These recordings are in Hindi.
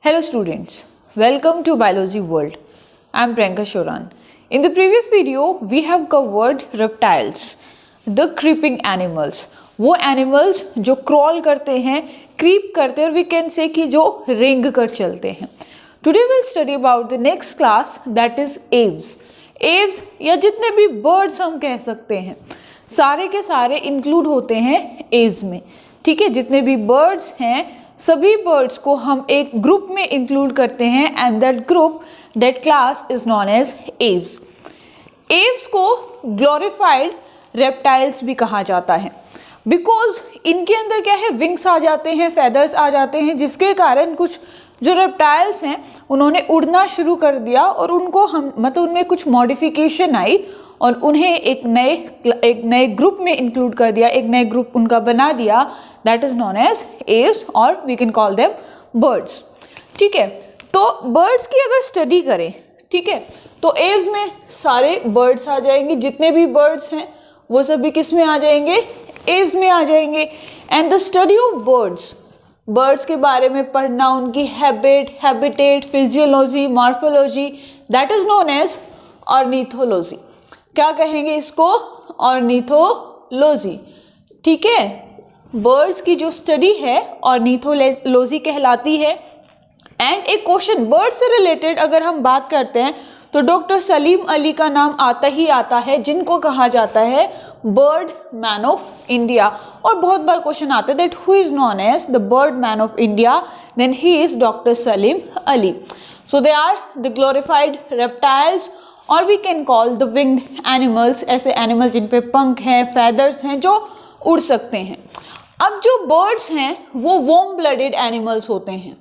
Hello students, welcome to Biology World. I am Priyanka Shoran. In the previous video, we have covered reptiles, the creeping animals. वो animals जो crawl करते हैं, creep करते हैं और we can say कि जो रेंग कर चलते हैं. Today we'll study about the next class that is aves. Aves या जितने भी birds हम कह सकते हैं, सारे के सारे include होते हैं aves में. ठीक है, जितने भी birds हैं सभी बर्ड्स को हम एक ग्रुप में इंक्लूड करते हैं and that class is known as Aves. Aves को ग्लोरिफाइड रेप्टाइल्स भी कहा जाता है बिकॉज इनके अंदर क्या है, विंग्स आ जाते हैं, फेदर्स आ जाते हैं, जिसके कारण कुछ जो रेप्टाइल्स हैं उन्होंने उड़ना शुरू कर दिया और उनको हम उनमें कुछ मॉडिफिकेशन आई और उन्हें एक नए ग्रुप में इंक्लूड कर दिया, एक नए ग्रुप उनका बना दिया, that is known as aves और we can call them birds. ठीक है, तो बर्ड्स की अगर स्टडी करें, ठीक है, तो एव्स में सारे बर्ड्स आ जाएंगे, जितने भी बर्ड्स हैं वो सभी किस में आ जाएंगे, एव्स में आ जाएंगे. And the study of birds के बारे में पढ़ना, उनकी habitat, physiology, morphology, that is known as ornithology. क्या कहेंगे इसको, ऑर्निथोलॉजी. ठीक है, बर्ड्स की जो स्टडी है ऑर्निथोलॉजी कहलाती है. एंड एक क्वेश्चन बर्ड से रिलेटेड अगर हम बात करते हैं तो डॉक्टर सलीम अली का नाम आता ही आता है, जिनको कहा जाता है बर्ड मैन ऑफ इंडिया. और बहुत बार क्वेश्चन आता है that who is known as the bird man of India, then he is doctor Salim Ali. So they are the glorified reptiles और we can call the winged animals, ऐसे एनिमल्स जिन पे पंख हैं, फेदर्स हैं, जो उड़ सकते हैं. अब जो बर्ड्स हैं वो वार्म ब्लडेड एनिमल्स होते हैं.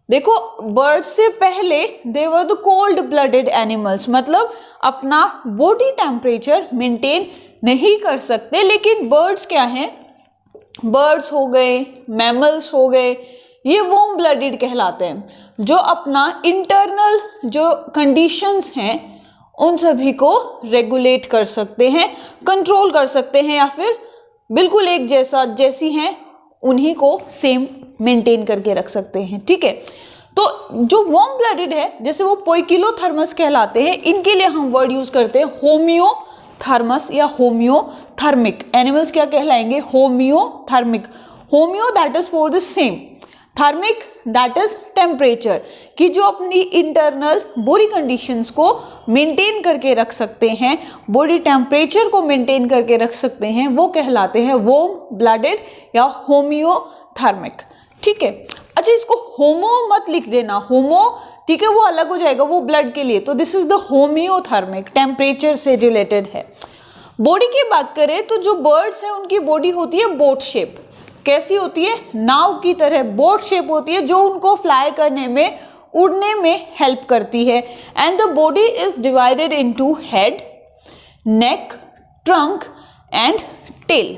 देखो, बर्ड्स से पहले they were the cold blooded animals, मतलब अपना बॉडी टेम्परेचर मेंटेन नहीं कर सकते. लेकिन बर्ड्स क्या हैं, बर्ड्स हो गए, मैमल्स हो गए, ये वार्म ब्लडेड कहलाते हैं, जो अपना इंटरनल जो कंडीशंस हैं उन सभी को रेगुलेट कर सकते हैं, कंट्रोल कर सकते हैं, या फिर बिल्कुल एक जैसी हैं उन्हीं को सेम मेंटेन करके रख सकते हैं. ठीक है, तो जो वार्म ब्लडेड है जैसे वो पोइकिलोथर्मस कहलाते हैं, इनके लिए हम वर्ड यूज करते हैं होमियोथर्मस या होमियोथर्मिक. एनिमल्स क्या कहलाएंगे, homeothermic. Homeo that is for the same, thermic that is temperature, कि जो अपनी इंटरनल बॉडी कंडीशंस को मेंटेन करके रख सकते हैं, बॉडी टेम्परेचर को मेंटेन करके रख सकते हैं, वो कहलाते हैं वार्म ब्लडेड या होमियोथर्मिक. ठीक है, अच्छा इसको होमो मत लिख देना, होमो ठीक है वो अलग हो जाएगा, वो ब्लड के लिए. तो दिस इज द होमियोथर्मिक, टेम्परेचर से रिलेटेड है. बॉडी की बात करें तो जो बर्ड्स हैं उनकी बॉडी होती है बोट शेप. कैसी होती है, नाव की तरह बोट शेप होती है, जो उनको फ्लाई करने में, उड़ने में हेल्प करती है. And the body is divided into head, neck, trunk and tail.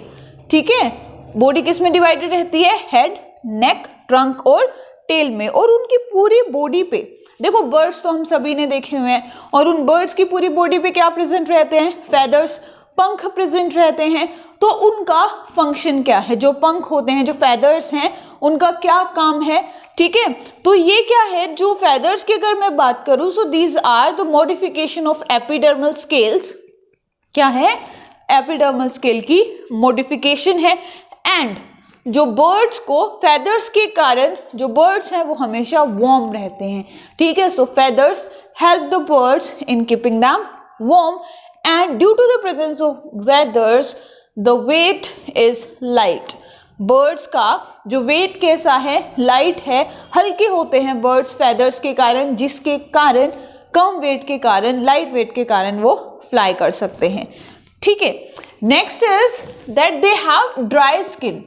ठीक है, बॉडी किस में डिवाइडेड रहती है, हेड, नेक, ट्रंक और टेल में. और उनकी पूरी बॉडी पे देखो, बर्ड्स तो हम सभी ने देखे हुए हैं, और उन बर्ड्स की पूरी बॉडी पे क्या प्रेजेंट रहते हैं, फेदर्स, पंख प्रेजेंट रहते हैं. तो उनका फंक्शन क्या है, जो पंख होते हैं, जो फेदर्स हैं, उनका क्या काम है. ठीक है, तो ये क्या है, जो फेदर्स की अगर मैं बात करूं, so these are the modification of epidermal scales. क्या है, एपिडर्मल स्केल की मॉडिफिकेशन है. एंड जो बर्ड्स को फेदर्स के कारण, जो बर्ड्स हैं वो हमेशा वार्म रहते हैं. ठीक है, so feathers help the birds in keeping them warm. And due to the presence of feathers, the weight is light. Birds का जो weight कैसा है, light है, हल्के होते हैं birds feathers के कारण, जिसके कारण कम weight के कारण, light weight के कारण वो fly कर सकते हैं. ठीक है, next is that they have dry skin.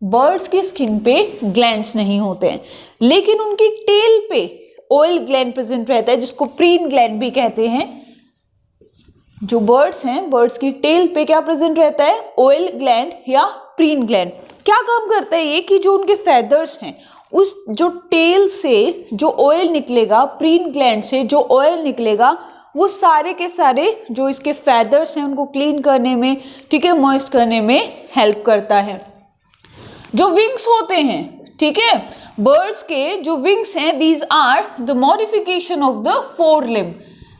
Birds की skin पे glands नहीं होते हैं, लेकिन उनकी tail पे oil gland present रहता है, जिसको preen gland भी कहते हैं. जो बर्ड्स हैं, बर्ड्स की टेल पे क्या प्रेजेंट रहता है, ऑयल ग्लैंड या प्रीन ग्लैंड. क्या काम करता है ये, कि जो उनके फेदर्स हैं, उस जो टेल से जो ऑयल निकलेगा, प्रीन ग्लैंड से जो ऑयल निकलेगा, वो सारे के सारे जो इसके फेदर्स हैं उनको क्लीन करने में, ठीक है, मॉइस्ट करने में हेल्प करता है. जो विंग्स होते हैं, ठीक है। बर्ड्स के जो विंग्स हैं, these are the modification of the fore limb.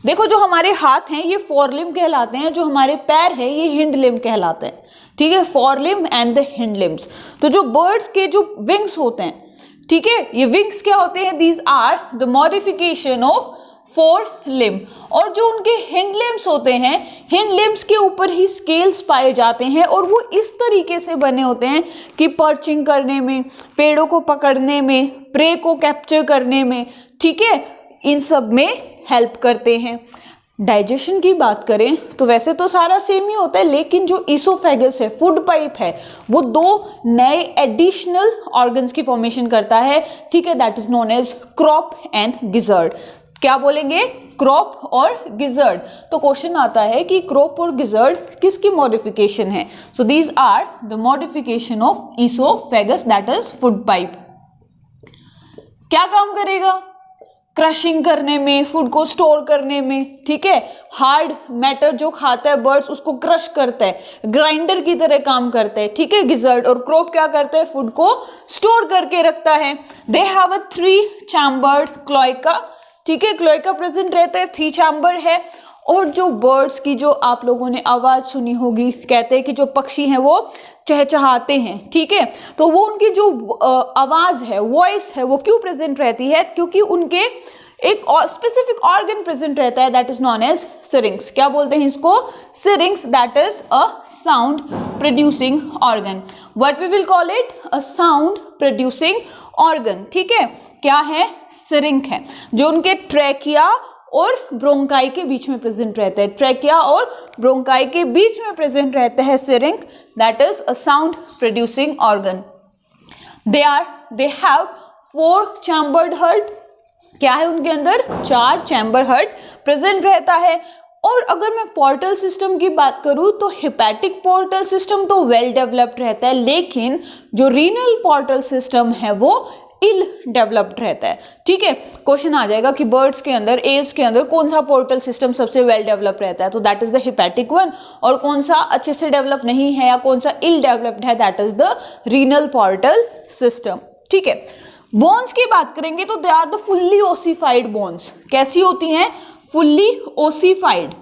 देखो जो हमारे हाथ हैं ये फोर लिम्ब कहलाते हैं, जो हमारे पैर है ये हिंड लिम्ब कहलाते हैं, ठीक है, four limb and the hind limbs. तो जो बर्ड्स के जो विंग्स होते हैं, ठीक है, ये विंग्स क्या होते हैं, these are the modification of fore limb. और जो उनके हिंड लिम्ब्स होते हैं, हिंड लिम्ब्स के ऊपर ही स्केल्स पाए जाते हैं और वो इस तरीके से बने होते हैं कि पर्चिंग करने में, पेड़ों को पकड़ने में, प्रे को कैप्चर करने में, ठीक है, इन सब में हेल्प करते हैं। डाइजेशन की बात करें तो वैसे तो सारा सेम ही होता है, लेकिन जो ईसोफेगस है, फूड पाइप है, वो दो नए एडिशनल ऑर्गन्स की फॉर्मेशन करता है, ठीक है, that is known as crop and gizzard. क्या बोलेंगे, क्रॉप और गिजर्ड। तो क्वेश्चन आता है कि क्रॉप और गिजर्ड किसकी मॉडिफिकेशन है। So these are the modification of oesophagus that is food pipe. क्या काम करेगा, क्रशिंग करने में, फूड को स्टोर करने में, ठीक है, हार्ड मैटर जो खाता है बर्ड्स उसको क्रश करता है, ग्राइंडर की तरह काम करता है, ठीक है, गिजर्ड। और क्रॉप क्या करता है, फूड को स्टोर करके रखता है। They have a 3 chambered cloaca, ठीक है, क्लोएका प्रेजेंट रहता है, 3 चैम्बर है। और जो बर्ड्स की जो आप लोगों ने आवाज सुनी होगी, कहते हैं कि जो पक्षी हैं वो चहचहाते हैं, ठीक है, तो वो उनकी जो आवाज है, वॉइस है, वो क्यों प्रेजेंट रहती है, क्योंकि उनके एक स्पेसिफिक ऑर्गन प्रेजेंट रहता है that is known as syrinx. क्या बोलते हैं इसको, syrinx, that is a sound producing organ. What we will call it, a sound producing organ, ठीक है। क्या है, सिरिंक है, जो उनके ट्रैकिया और ब्रोंकाई के बीच में प्रेजेंट रहता है। ट्रैकिया और ब्रोंकाई के बीच में प्रेजेंट रहता है syrinx, that is a sound producing organ. They have 4 chambered heart. क्या है उनके अंदर, 4 चैम्बर हार्ट प्रेजेंट रहता है। और अगर मैं पोर्टल सिस्टम की बात करूं तो हिपैटिक पोर्टल सिस्टम तो वेल डेवलप्ड रहता है, लेकिन जो रीनल पोर्टल सिस्टम है वो इल डेवलप्ड रहता है, ठीक है। क्वेश्चन आ जाएगा कि बर्ड्स के अंदर, एव्स के अंदर कौन सा पोर्टल सिस्टम सबसे वेल डेवलप रहता है, तो that is the hepatic one. और कौन सा अच्छे से डेवलप नहीं है या कौन सा इल डेवलप्ड है, that is the renal portal system, ठीक है। बोन्स की बात करेंगे तो they are the fully ossified bones. कैसी होती हैं, फुल्ली ओसिफाइड,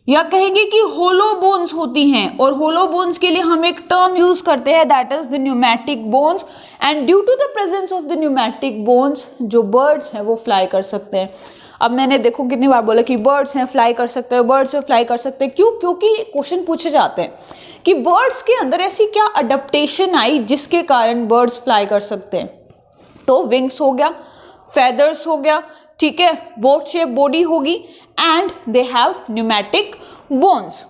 या कहेंगे कि होलो बोन्स होती हैं। और होलो बोन्स के लिए हम एक टर्म यूज करते हैं that is the pneumatic bones. And due to the presence of the pneumatic bones जो बर्ड्स हैं वो फ्लाई कर सकते हैं। अब मैंने देखो कितनी बार बोला कि बर्ड्स हैं फ्लाई कर सकते हैं, बर्ड्स हैं फ्लाई कर सकते हैं, क्यों, क्योंकि क्वेश्चन पूछे जाते हैं कि बर्ड्स के अंदर ऐसी क्या अडेप्टेशन आई जिसके कारण बर्ड्स फ्लाई कर सकते हैं। तो विंग्स हो गया, फेदर्स हो गया, ठीक है, बोट शेप बॉडी होगी, and they have pneumatic bones.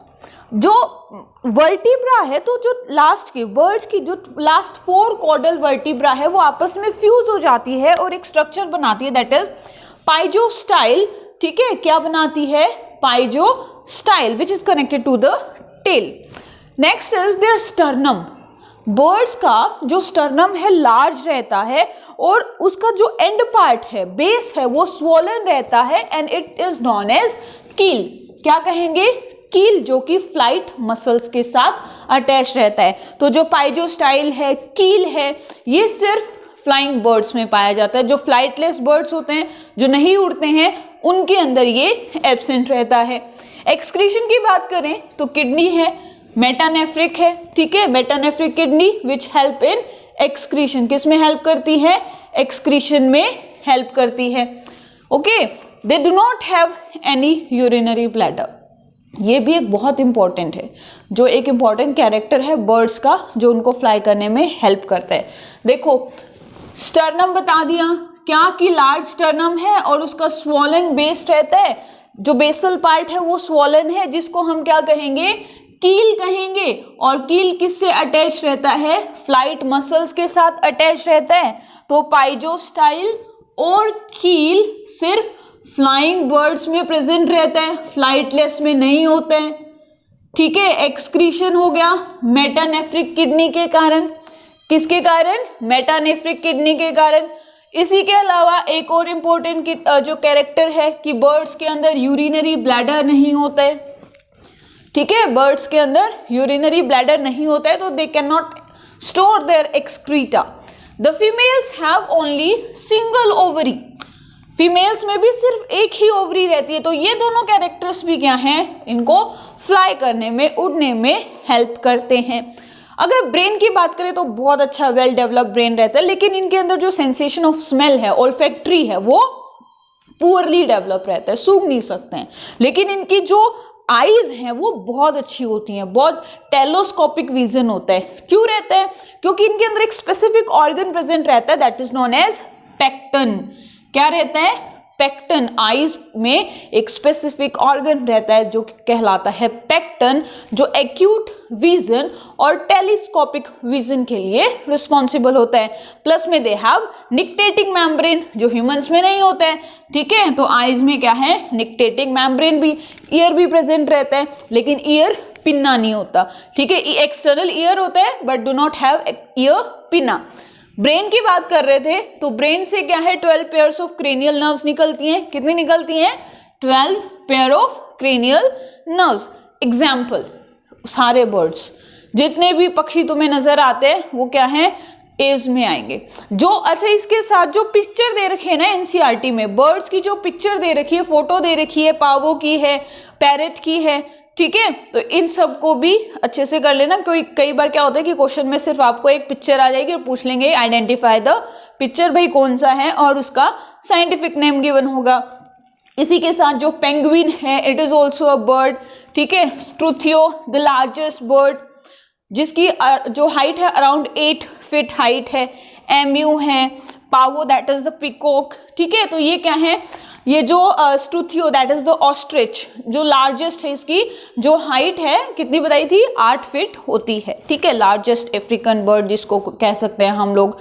जो वर्टिब्रा है, तो जो लास्ट की बर्ड्स की जो लास्ट 4 कॉर्डल वर्टिब्रा है वो आपस में फ्यूज हो जाती है और एक स्ट्रक्चर बनाती है दैट इज पाइजोस्टाइल, ठीक है। क्या बनाती है, pygostyle, which is connected to the tail. Next is their sternum. Birds का जो स्टर्नम है लार्ज रहता है और उसका जो एंड पार्ट है, बेस है, वो स्वोलन रहता है and it is known as keel. क्या कहेंगे, कील, जो कि फ्लाइट मसल्स के साथ अटैच रहता है। तो जो पाइजोस्टाइल है, कील है, ये सिर्फ फ्लाइंग बर्ड्स में पाया जाता है। जो फ्लाइटलेस बर्ड्स होते हैं, जो नहीं उड़ते हैं, उनके अंदर ये एब्सेंट रहता है। एक्सक्रीशन की बात करें तो किडनी है, मेटानेफ्रिक है, ठीक है, metanephric kidney which help in excretion. किस में हेल्प करती है, एक्सक्रीशन में हेल्प करती है, okay. They do not have any urinary bladder. ये भी एक बहुत इंपॉर्टेंट है, जो एक इंपॉर्टेंट कैरेक्टर है बर्ड्स का, जो उनको फ्लाई करने में हेल्प करता है। देखो स्टर्नम बता दिया, क्या कि लार्ज स्टर्नम है और उसका स्वॉलन बेस रहता है। जो बेसल पार्ट है वो स्वॉलन है, जिसको हम क्या कहेंगे, कील कहेंगे। और कील किससे अटैच रहता है, फ्लाइट मसल्स के साथ अटैच रहता है। तो पाइजोस्टाइल और कील सिर्फ फ्लाइंग बर्ड्स में प्रेजेंट रहता है, फ्लाइटलेस में नहीं होता है, ठीक है। एक्सक्रीशन हो गया मेटानेफ्रिक किडनी के कारण। किसके कारण, मेटानेफ्रिक किडनी के कारण। इसी के अलावा एक और इम्पोर्टेंट जो कैरेक्टर है कि बर्ड्स के अंदर यूरिनरी ब्लैडर नहीं होता है, ठीक है। बर्ड्स के अंदर यूरिनरी ब्लैडर नहीं होता है, तो they cannot store their excreta. The females have only single ovary, females में भी सिर्फ एक ही ओवरी रहती है। तो ये दोनों कैरेक्टर्स भी क्या हैं, इनको फ्लाई करने में, उड़ने में हेल्प करते हैं। अगर ब्रेन की बात करें तो बहुत अच्छा वेल डेवलप्ड ब्रेन रहता है, लेकिन इनके अंदर जो सेंसेशन ऑफ स्मेल है, ओल्फैक्टरी है, वो पुअरली डेवलप रहता है, सूंघ नहीं सकते हैं। लेकिन इनकी जो आईज हैं वो बहुत अच्छी होती हैं, बहुत टेलोस्कोपिक विजन होता है। क्यों रहता है? क्योंकि इनके अंदर एक स्पेसिफिक ऑर्गन प्रेजेंट रहता है, दैट इज नोन एज पेक्टन। क्या रहता है? पेक्टन। आईज में एक स्पेसिफिक ऑर्गन रहता है जो कहलाता है पेक्टन, जो एक्यूट विजन और टेलीस्कोपिक विजन के लिए रिस्पॉन्सिबल होता है। प्लस में दे हैव निक्टेटिंग मेम्ब्रेन, जो ह्यूमंस में नहीं होता है, ठीक है। तो आईज में क्या है? निक्टेटिंग मेम्ब्रेन भी, ईयर भी प्रेजेंट रहता है, लेकिन ईयर पिन्ना नहीं होता, ठीक है। एक्सटर्नल ईयर होता है but do not have ear pinna. Brain की बात कर रहे थे, तो ब्रेन से क्या है? 12 पेयर्स ऑफ क्रेनियल नर्व्स निकलती हैं। कितनी निकलती हैं? 12 pair of cranial nerves. Example, सारे बर्ड्स, जितने भी पक्षी तुम्हें नजर आते हैं वो क्या है? एव्स में आएंगे। जो अच्छा, इसके साथ जो पिक्चर दे रखी है ना एनसीईआरटी में, बर्ड्स की जो पिक्चर दे रखी है, फोटो दे रखी है, पावो की है, पैरेट की है, ठीक है। तो इन सब को भी अच्छे से कर लेना। कोई कई बार क्या होता है कि क्वेश्चन में सिर्फ आपको एक पिक्चर आ जाएगी और पूछ लेंगे आइडेंटिफाई द पिक्चर, भाई कौन सा है, और उसका साइंटिफिक नेम गिवन होगा। इसी के साथ जो पेंगुइन है, it is also a bird, ठीक है। स्ट्रूथियो, द लार्जेस्ट बर्ड, जिसकी जो हाइट है अराउंड 8 फीट हाइट है। एम्यू है, पावो दैट इज द पिकॉक, ठीक है। तो ये क्या है? ये जो Struthio that is the ostrich, जो लार्जेस्ट है, इसकी जो हाइट है कितनी बताई थी? 8 फीट होती है, ठीक है। लार्जेस्ट अफ्रीकन बर्ड जिसको कह सकते हैं हम लोग।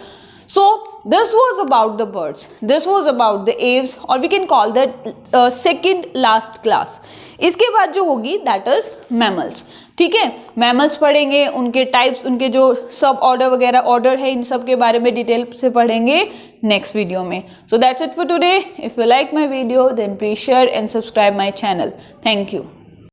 So this was about the birds, this was about the aves, और we can call that second last class. इसके बाद जो होगी दैट इज मैमल्स, ठीक है। मैमल्स पढ़ेंगे, उनके टाइप्स, उनके जो सब ऑर्डर वगैरह ऑर्डर है, इन सब के बारे में डिटेल से पढ़ेंगे नेक्स्ट वीडियो में। So that's it for today. If you like my video then please share and subscribe my channel. Thank you.